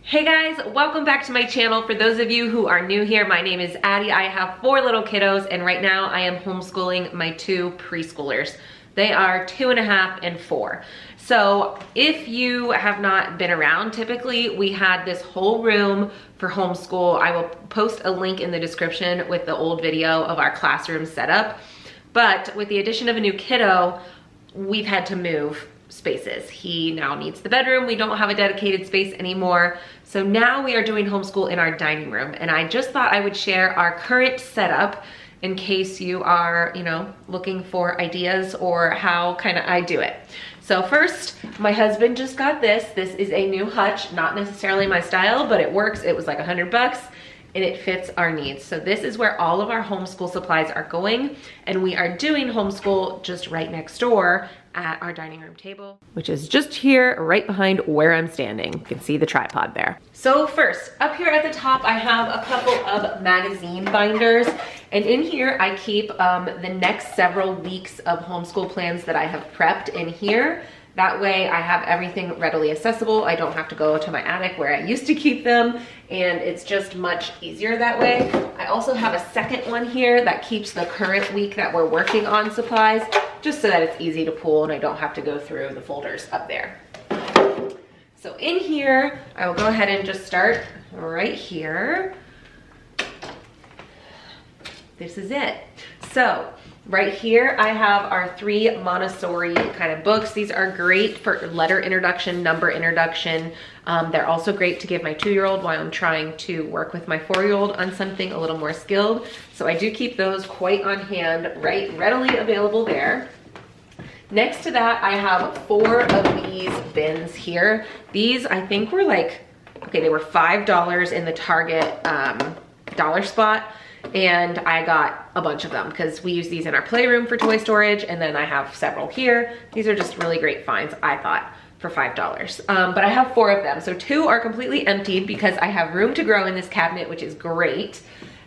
Hey guys, welcome back to my channel. For those of you who are new here, my name is Addie. I have 4 little kiddos and right now I am homeschooling my 2 preschoolers. They are 2.5 and 4. So if you have not been around, typically we had this whole room for homeschool. I will post a link in the description with the old video of our classroom setup. But with the addition of a new kiddo, we've had to move spaces. He now needs the bedroom. We don't have a dedicated space anymore. So now we are doing homeschool in our dining room. And I just thought I would share our current setup in case you are, looking for ideas or how kind of I do it. So first, my husband just got this. This is a new hutch, not necessarily my style, but it works. It was like $100 and it fits our needs. So this is where all of our homeschool supplies are going. And we are doing homeschool just right next door at our dining room table, which is just here right behind where I'm standing. You can see the tripod there. So first, up here at the top, I have a couple of magazine binders. And in here, I keep the next several weeks of homeschool plans that I have prepped in here. That way I have everything readily accessible. I don't have to go to my attic where I used to keep them, and it's just much easier that way. I also have a second one here that keeps the current week that we're working on supplies, just so that it's easy to pull and I don't have to go through the folders up there. So in here, I will go ahead and just start right here. This is it. So right here, I have our 3 Montessori kind of books. These are great for letter introduction, number introduction. They're also great to give my 2-year-old while I'm trying to work with my 4-year-old on something a little more skilled. So I do keep those quite on hand, readily available there. Next to that, I have 4 of these bins here. These, I think, were like, okay, they were $5 in the Target dollar spot. And I got a bunch of them because we use these in our playroom for toy storage, and then I have several here. These are just really great finds, I thought, for $5. But I have 4 of them. So 2 are completely emptied because I have room to grow in this cabinet, which is great.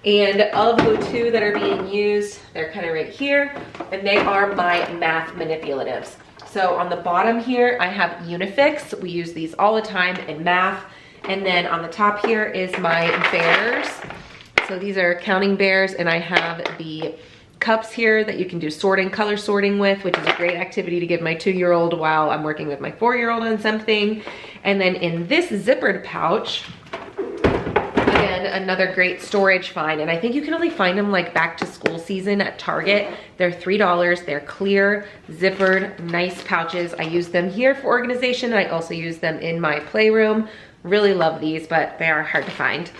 And of the 2 that are being used, they're kind of right here, and they are my math manipulatives. So on the bottom here, I have Unifix. We use these all the time in math. And then on the top here is my bears. So these are counting bears, and I have the cups here that you can do color sorting with, which is a great activity to give my 2-year-old while I'm working with my 4-year-old on something. And then in this zippered pouch, again, another great storage find. And I think you can only find them like back to school season at Target. They're $3. They're clear, zippered, nice pouches. I use them here for organization. I also use them in my playroom. Really love these, but they are hard to find.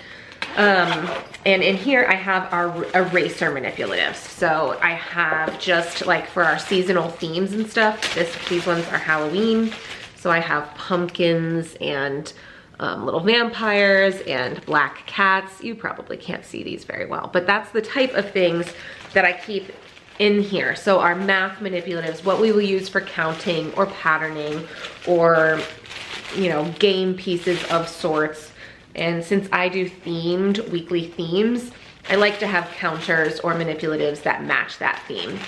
And in here I have our eraser manipulatives. So I have just like for our seasonal themes and stuff, these ones are Halloween. So I have pumpkins and little vampires and black cats. You probably can't see these very well, but that's the type of things that I keep in here. So our math manipulatives, what we will use for counting or patterning or, game pieces of sorts. And since I do themed weekly themes, I like to have counters or manipulatives that match that theme.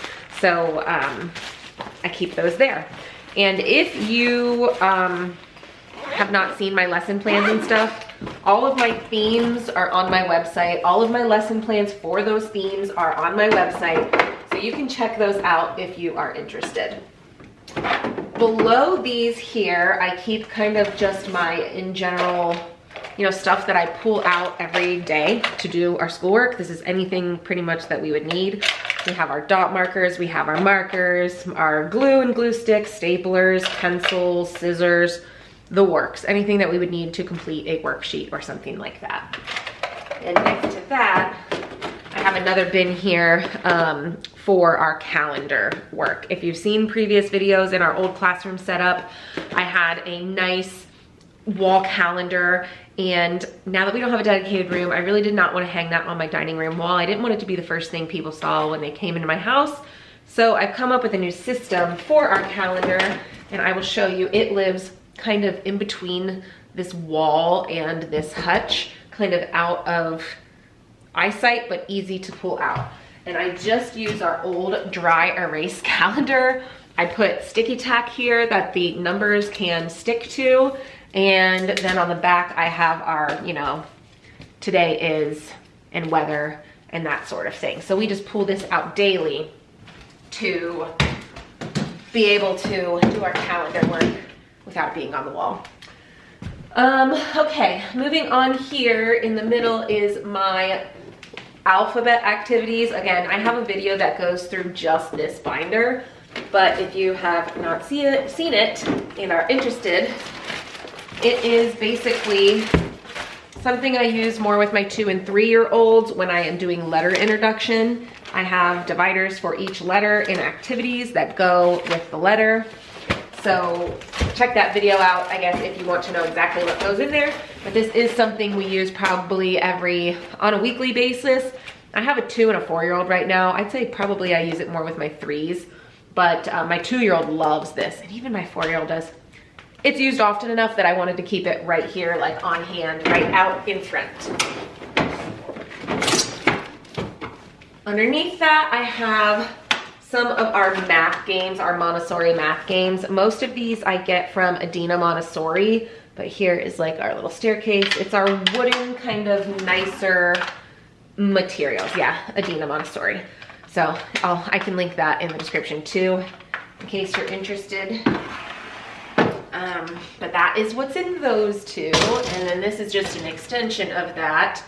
So I keep those there. And if you have not seen my lesson plans and stuff, all of my themes are on my website. All of my lesson plans for those themes are on my website. So you can check those out if you are interested. Below these here, I keep kind of just my in general stuff that I pull out every day to do our schoolwork. This is anything pretty much that we would need. We have our dot markers, we have our markers, our glue and glue sticks, staplers, pencils, scissors, the works. Anything that we would need to complete a worksheet or something like that. And next to that, I have another bin here for our calendar work. If you've seen previous videos in our old classroom setup, I had a nice wall calendar, and now that we don't have a dedicated room, I really did not want to hang that on my dining room wall. I didn't want it to be the first thing people saw when they came into my house. So I've come up with a new system for our calendar, and I will show you. It lives kind of in between this wall and this hutch, kind of out of eyesight, but easy to pull out. And I just use our old dry erase calendar. I put sticky tack here that the numbers can stick to, And then on the back, I have our, you know, today is and weather and that sort of thing. So we just pull this out daily to be able to do our calendar work without being on the wall. Okay, moving on here in the middle is my alphabet activities. Again, I have a video that goes through just this binder, but if you have not seen it and are interested, it is basically something I use more with my 2 and 3-year-olds when I am doing letter introduction. I have dividers for each letter and activities that go with the letter. So check that video out, I guess, if you want to know exactly what goes in there. But this is something we use probably on a weekly basis. I have a 2 and a 4-year-old right now. I'd say probably I use it more with my 3s, but my 2-year-old loves this, and even my 4-year-old does. It's used often enough that I wanted to keep it right here, like on hand, right out in front. Underneath that, I have some of our math games, our Montessori math games. Most of these I get from Adina Montessori, but here is like our little staircase. It's our wooden kind of nicer materials. Yeah, Adina Montessori. So I can link that in the description too, in case you're interested. But that is what's in those two. And then this is just an extension of that.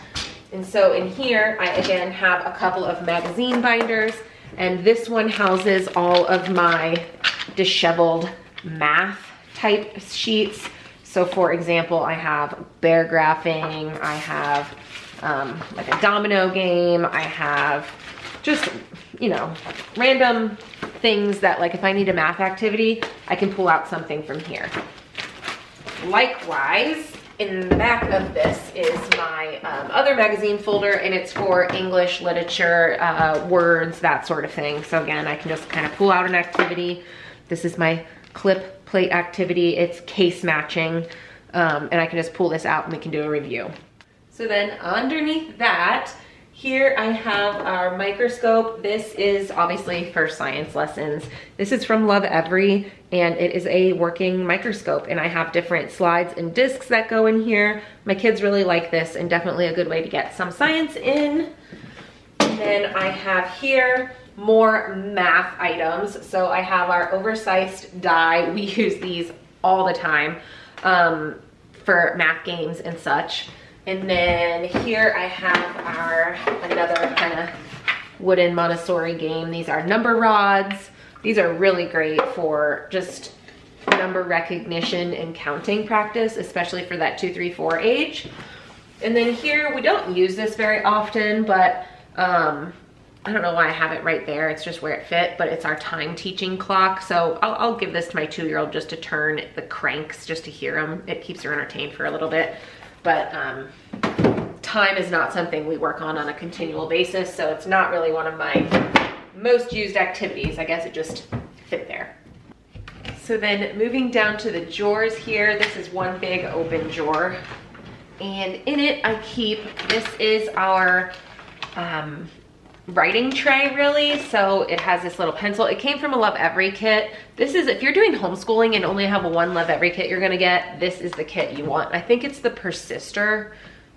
And so in here, I again have a couple of magazine binders, and this one houses all of my disheveled math type sheets. So for example, I have bear graphing, I have like a domino game, I have just, you know, random things that, like, if I need a math activity, I can pull out something from here. Likewise, in the back of this is my other magazine folder, and it's for English, literature, words, that sort of thing. So again, I can just kind of pull out an activity. This is my clip plate activity. It's case matching, and I can just pull this out and we can do a review. So then underneath that, here I have our microscope. This is obviously for science lessons. This is from Love Every, and it is a working microscope, and I have different slides and discs that go in here. My kids really like this, and definitely a good way to get some science in. And then I have here more math items. So I have our oversized die. We use these all the time for math games and such. And then here I have another kind of wooden Montessori game. These are number rods. These are really great for just number recognition and counting practice, especially for that 2, 3, 4 age. And then here, we don't use this very often, but I don't know why I have it right there. It's just where it fit, but it's our time teaching clock. So I'll give this to my 2-year-old just to turn the cranks, just to hear them. It keeps her entertained for a little bit. But time is not something we work on a continual basis, so it's not really one of my most used activities. I guess it just fit there. So then moving down to the drawers here, this is one big open drawer. And in it I keep, this is our writing tray really. So it has this little pencil. It came from a Love Every kit. This is, if you're doing homeschooling and only have one Love Every kit you're gonna get, this is the kit you want. I think it's the Persister,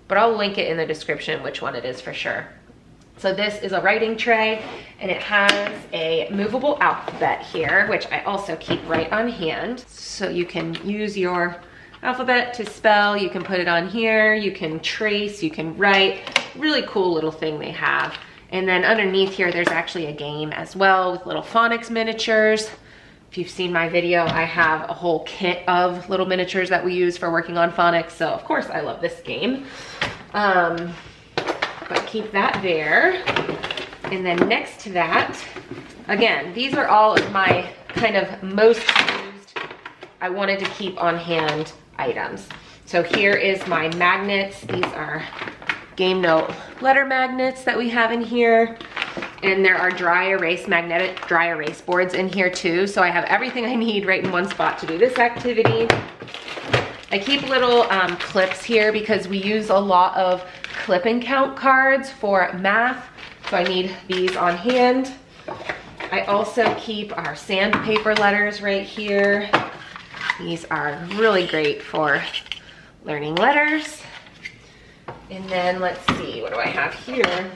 but I'll link it in the description which one it is for sure. So this is a writing tray, and it has a movable alphabet here, which I also keep right on hand. So you can use your alphabet to spell, you can put it on here, you can trace, you can write. Really cool little thing they have. And then underneath here, there's actually a game as well with little phonics miniatures. If you've seen my video, I have a whole kit of little miniatures that we use for working on phonics. So of course I love this game. But keep that there. And then next to that, again, these are all of my kind of most used, I wanted to keep on hand items. So here is my magnets. These are game note letter magnets that we have in here. And there are magnetic dry erase boards in here too. So I have everything I need right in one spot to do this activity. I keep little clips here because we use a lot of clip and count cards for math. So I need these on hand. I also keep our sandpaper letters right here. These are really great for learning letters. And then let's see, what do I have here?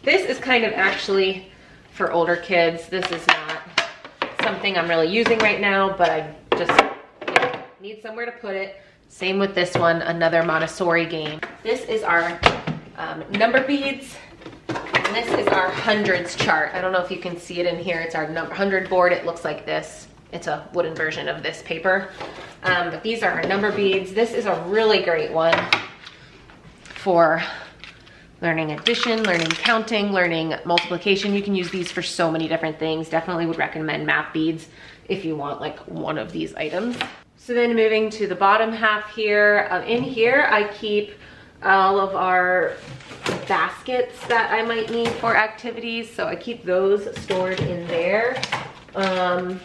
This is kind of actually for older kids. This is not something I'm really using right now, but I just need somewhere to put it. Same with this one, another Montessori game. This is our number beads. And this is our hundreds chart. I don't know if you can see it in here. It's our 100 board. It looks like this. It's a wooden version of this paper. But these are our number beads. This is a really great one for learning addition, learning counting, learning multiplication. You can use these for so many different things. Definitely would recommend math beads if you want like one of these items. So then moving to the bottom half here, in here I keep all of our baskets that I might need for activities. So I keep those stored in there. I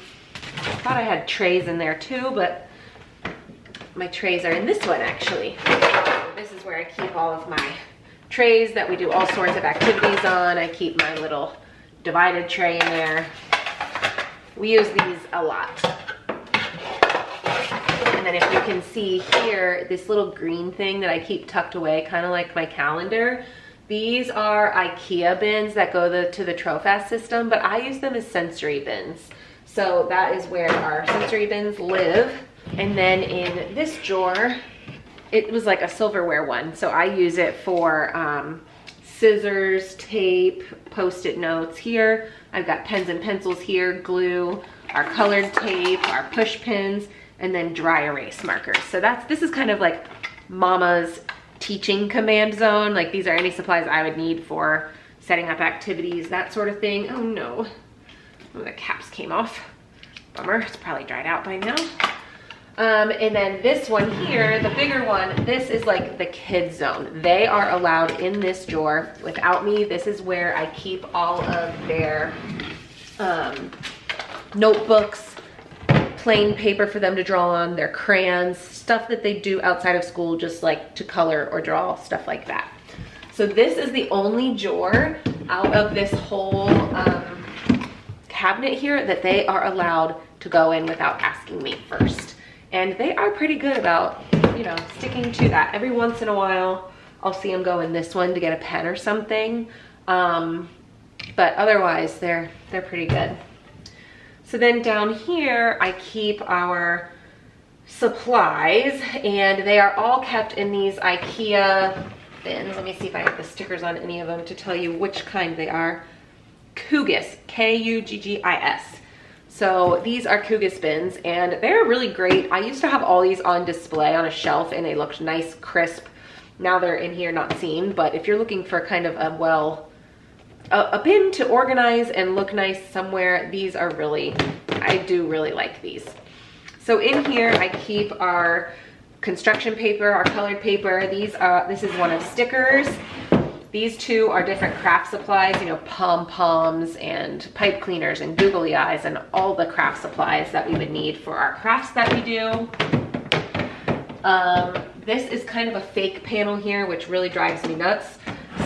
thought I had trays in there too, but my trays are in this one actually. So this is where I keep all of my trays that we do all sorts of activities on. I keep my little divided tray in there. We use these a lot. And then if you can see here, this little green thing that I keep tucked away, kind of like my calendar, these are IKEA bins that go to the Trofast system, but I use them as sensory bins. So that is where our sensory bins live. And then in this drawer, it was like a silverware one. So I use it for scissors, tape, Post-it notes here. I've got pens and pencils here, glue, our colored tape, our push pins, and then dry erase markers. So this is kind of like mama's teaching command zone. Like these are any supplies I would need for setting up activities, that sort of thing. Oh no, one of the caps came off. Bummer, it's probably dried out by now. And then this one here, the bigger one, this is like the kids zone. They are allowed in this drawer. Without me, this is where I keep all of their notebooks, plain paper for them to draw on, their crayons, stuff that they do outside of school, just like to color or draw, stuff like that. So this is the only drawer out of this whole cabinet here that they are allowed to go in without asking me first. And they are pretty good about, you know, sticking to that. Every once in a while, I'll see them go in this one to get a pen or something. But otherwise, they're pretty good. So then down here, I keep our supplies, and they are all kept in these IKEA bins. Let me see if I have the stickers on any of them to tell you which kind they are. Kuggis, Kuggis. So these are Kuggis bins, and they're really great. I used to have all these on display on a shelf, and they looked nice, crisp. Now they're in here not seen, but if you're looking for kind of a bin to organize and look nice somewhere, these are really, I do really like these. So in here I keep our construction paper, our colored paper. This is one of stickers. These two are different craft supplies, you know, pom-poms and pipe cleaners and googly eyes and all the craft supplies that we would need for our crafts that we do. This is kind of a fake panel here, which really drives me nuts.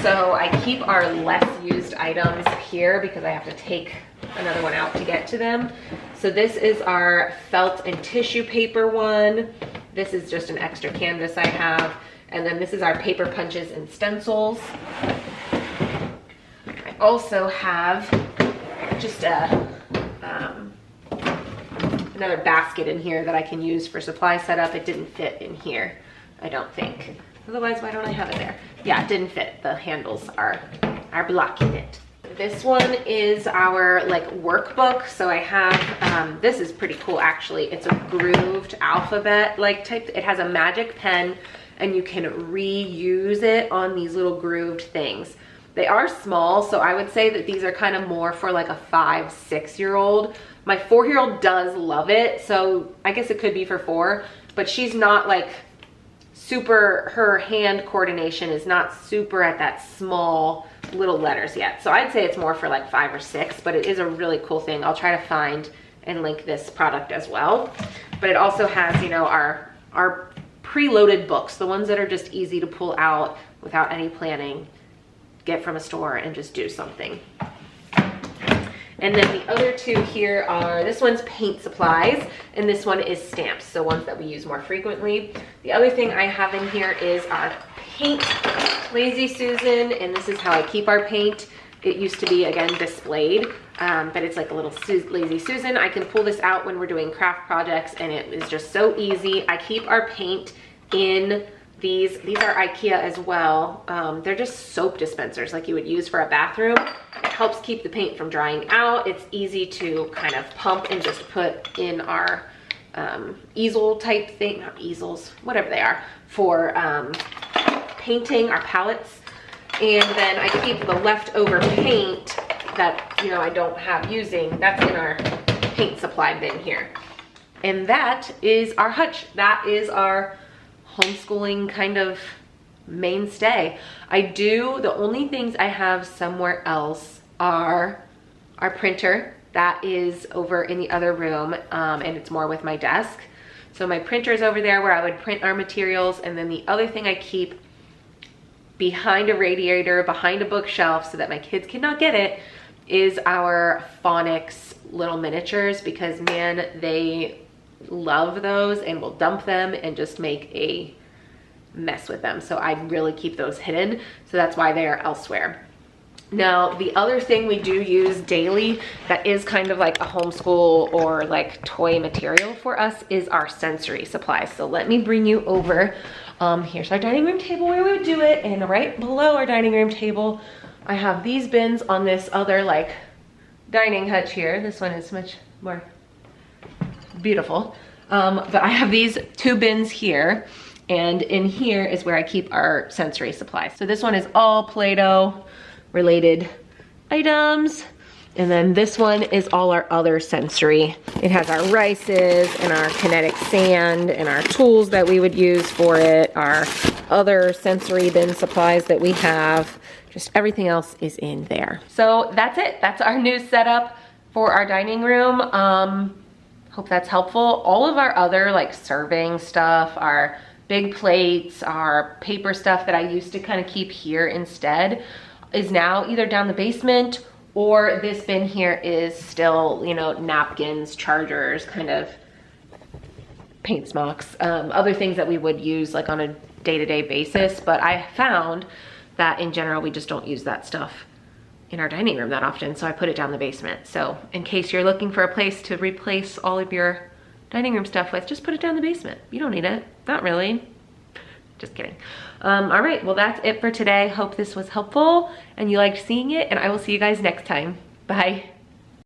So I keep our less used items here because I have to take another one out to get to them. So this is our felt and tissue paper one. This is just an extra canvas I have. And then this is our paper punches and stencils. I also have just another basket in here that I can use for supply setup. It didn't fit in here, I don't think. Otherwise, why don't I have it there? Yeah, it didn't fit. The handles are blocking it. This one is our like workbook. So I have, this is pretty cool actually. It's a grooved alphabet like type. It has a magic pen and you can reuse it on these little grooved things. They are small, so I would say that these are kind of more for like a 5-6-year-old. My 4-year-old does love it, so I guess it could be for 4, but she's not like super, her hand coordination is not super at that small little letters yet. So I'd say it's more for like 5 or 6, but it is a really cool thing. I'll try to find and link this product as well. But it also has, you know, our preloaded books, the ones that are just easy to pull out without any planning, get from a store and just do something. And then the other two here are, this one's paint supplies, and this one is stamps, so ones that we use more frequently. The other thing I have in here is our paint Lazy Susan, and this is how I keep our paint. It used to be, again, displayed, but it's like a little Lazy Susan. I can pull this out when we're doing craft projects, and it is just so easy. I keep our paint in these are IKEA as well. They're just soap dispensers like you would use for a bathroom. It helps keep the paint from drying out. It's easy to kind of pump and just put in our easel type thing, not easels, whatever they are, for painting our palettes. And then I keep the leftover paint that, you know, I don't have using, that's in our paint supply bin here. And that is our hutch. That is our homeschooling kind of mainstay. The only things I have somewhere else are our printer. That is over in the other room, and it's more with my desk. So my printer is over there where I would print our materials, and then the other thing I keep behind a radiator, behind a bookshelf so that my kids cannot get it, is our phonics little miniatures, because man, they love those and will dump them and just make a mess with them. So I really keep those hidden. So that's why they are elsewhere. Now, the other thing we do use daily that is kind of like a homeschool or like toy material for us is our sensory supplies. So let me bring you over. Here's our dining room table where we would do it. And right below our dining room table, I have these bins on this other like dining hutch here. This one is much more beautiful. But I have these two bins here, and in here is where I keep our sensory supplies. So this one is all Play-Doh related items. And then this one is all our other sensory. It has our rices and our kinetic sand and our tools that we would use for it, our other sensory bin supplies that we have. Just everything else is in there. So that's it. That's our new setup for our dining room. Hope that's helpful. All of our other like serving stuff, our big plates, our paper stuff that I used to kind of keep here instead is now either down the basement, or this bin here is still, you know, napkins, chargers, kind of paint smocks, other things that we would use like on a day-to-day basis. But I found that in general, we just don't use that stuff in our dining room that often, so I put it down the basement. So in case you're looking for a place to replace all of your dining room stuff with, just put it down the basement. You don't need it. Not really. Just kidding. All right, well, that's it for today. Hope this was helpful and you liked seeing it, and I will see you guys next time. Bye.